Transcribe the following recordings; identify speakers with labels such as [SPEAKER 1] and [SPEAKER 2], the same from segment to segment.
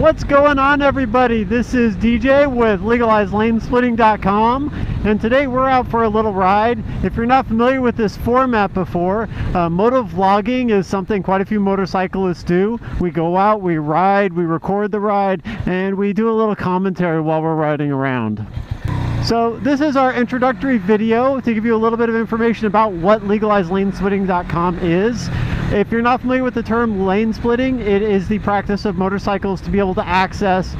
[SPEAKER 1] What's going on, everybody? This is DJ with LegalizeLaneSplitting.com, and today we're out for a little ride. If you're not familiar with this format before, moto vlogging is something quite a few motorcyclists do. We go out, we ride, we record the ride, and we do a little commentary while we're riding around. So this is our introductory video to give you a little bit of information about what LegalizeLaneSplitting.com is. If you're not familiar with the term lane splitting, it is the practice of motorcycles to be able to access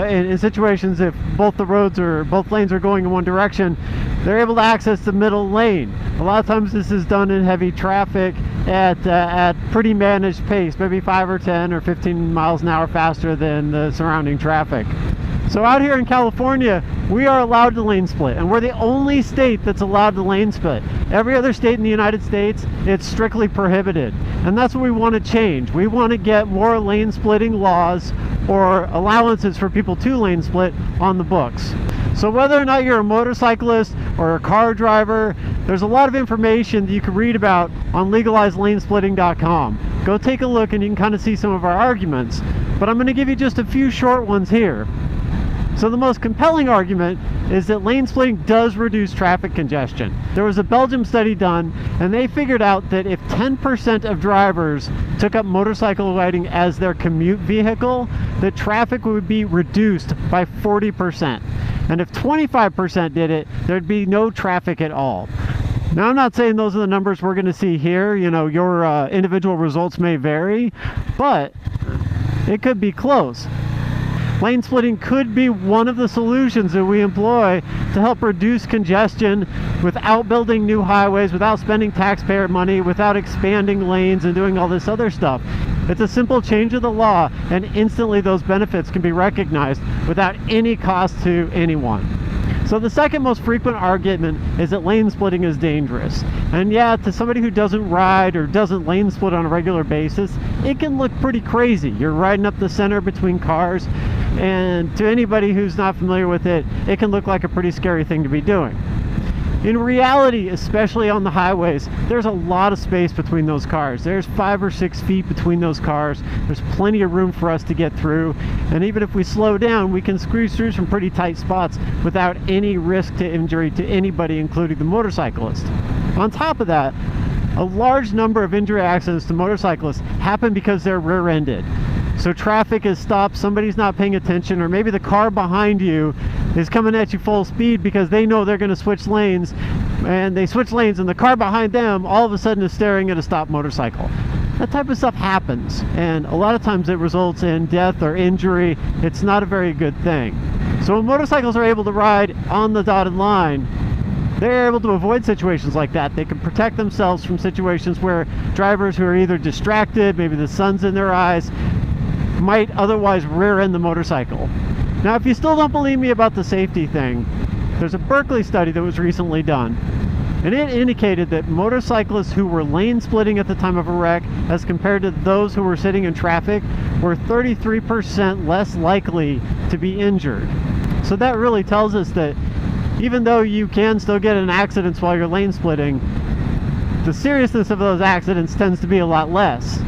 [SPEAKER 1] in situations if both lanes are going in one direction, they're able to access the middle lane. A lot of times this is done in heavy traffic at pretty managed pace, maybe 5 or 10 or 15 miles an hour faster than the surrounding traffic. So out here in California, we are allowed to lane split, and we're the only state that's allowed to lane split. Every other state in the United States, it's strictly prohibited. And that's what we want to change. We want to get more lane splitting laws or allowances for people to lane split on the books. So whether or not you're a motorcyclist or a car driver, there's a lot of information that you can read about on LegalizeLaneSplitting.com. Go take a look and you can kind of see some of our arguments. But I'm going to give you just a few short ones here. So the most compelling argument is that lane splitting does reduce traffic congestion. There was a Belgium study done, and they figured out that if 10% of drivers took up motorcycle riding as their commute vehicle, the traffic would be reduced by 40%. And if 25% did it, there'd be no traffic at all. Now, I'm not saying those are the numbers we're going to see here. You know, your individual results may vary, but it could be close. Lane splitting could be one of the solutions that we employ to help reduce congestion without building new highways, without spending taxpayer money, without expanding lanes and doing all this other stuff. It's a simple change of the law, and instantly those benefits can be recognized without any cost to anyone. So the second most frequent argument is that lane splitting is dangerous. And yeah, to somebody who doesn't ride or doesn't lane split on a regular basis, it can look pretty crazy. You're riding up the center between cars, and to anybody who's not familiar with it, it can look like a pretty scary thing to be doing. In reality, especially on the highways, there's a lot of space between those cars. There's 5 or 6 feet between those cars. There's plenty of room for us to get through. And even if we slow down, we can squeeze through some pretty tight spots without any risk to injury to anybody, including the motorcyclist. On top of that, a large number of injury accidents to motorcyclists happen because they're rear-ended. So traffic is stopped, somebody's not paying attention, or maybe the car behind you is coming at you full speed because they know they're going to switch lanes, and they switch lanes and the car behind them all of a sudden is staring at a stopped motorcycle. That type of stuff happens, and a lot of times it results in death or injury. It's not a very good thing. So when motorcycles are able to ride on the dotted line, they're able to avoid situations like that. They can protect themselves from situations where drivers who are either distracted, maybe the sun's in their eyes, might otherwise rear-end the motorcycle. Now, if you still don't believe me about the safety thing, there's a Berkeley study that was recently done, and it indicated that motorcyclists who were lane splitting at the time of a wreck as compared to those who were sitting in traffic were 33% less likely to be injured. So that really tells us that even though you can still get in accidents while you're lane splitting, the seriousness of those accidents tends to be a lot less.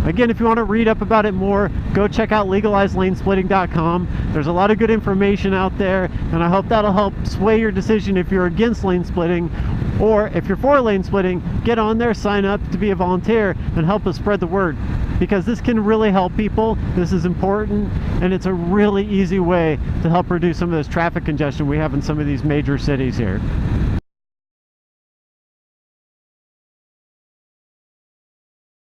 [SPEAKER 1] Again, if you want to read up about it more, go check out LegalizeLaneSplitting.com. There's a lot of good information out there, and I hope that'll help sway your decision if you're against lane splitting, or if you're for lane splitting, get on there, sign up to be a volunteer, and help us spread the word. Because this can really help people, this is important, and it's a really easy way to help reduce some of this traffic congestion we have in some of these major cities here.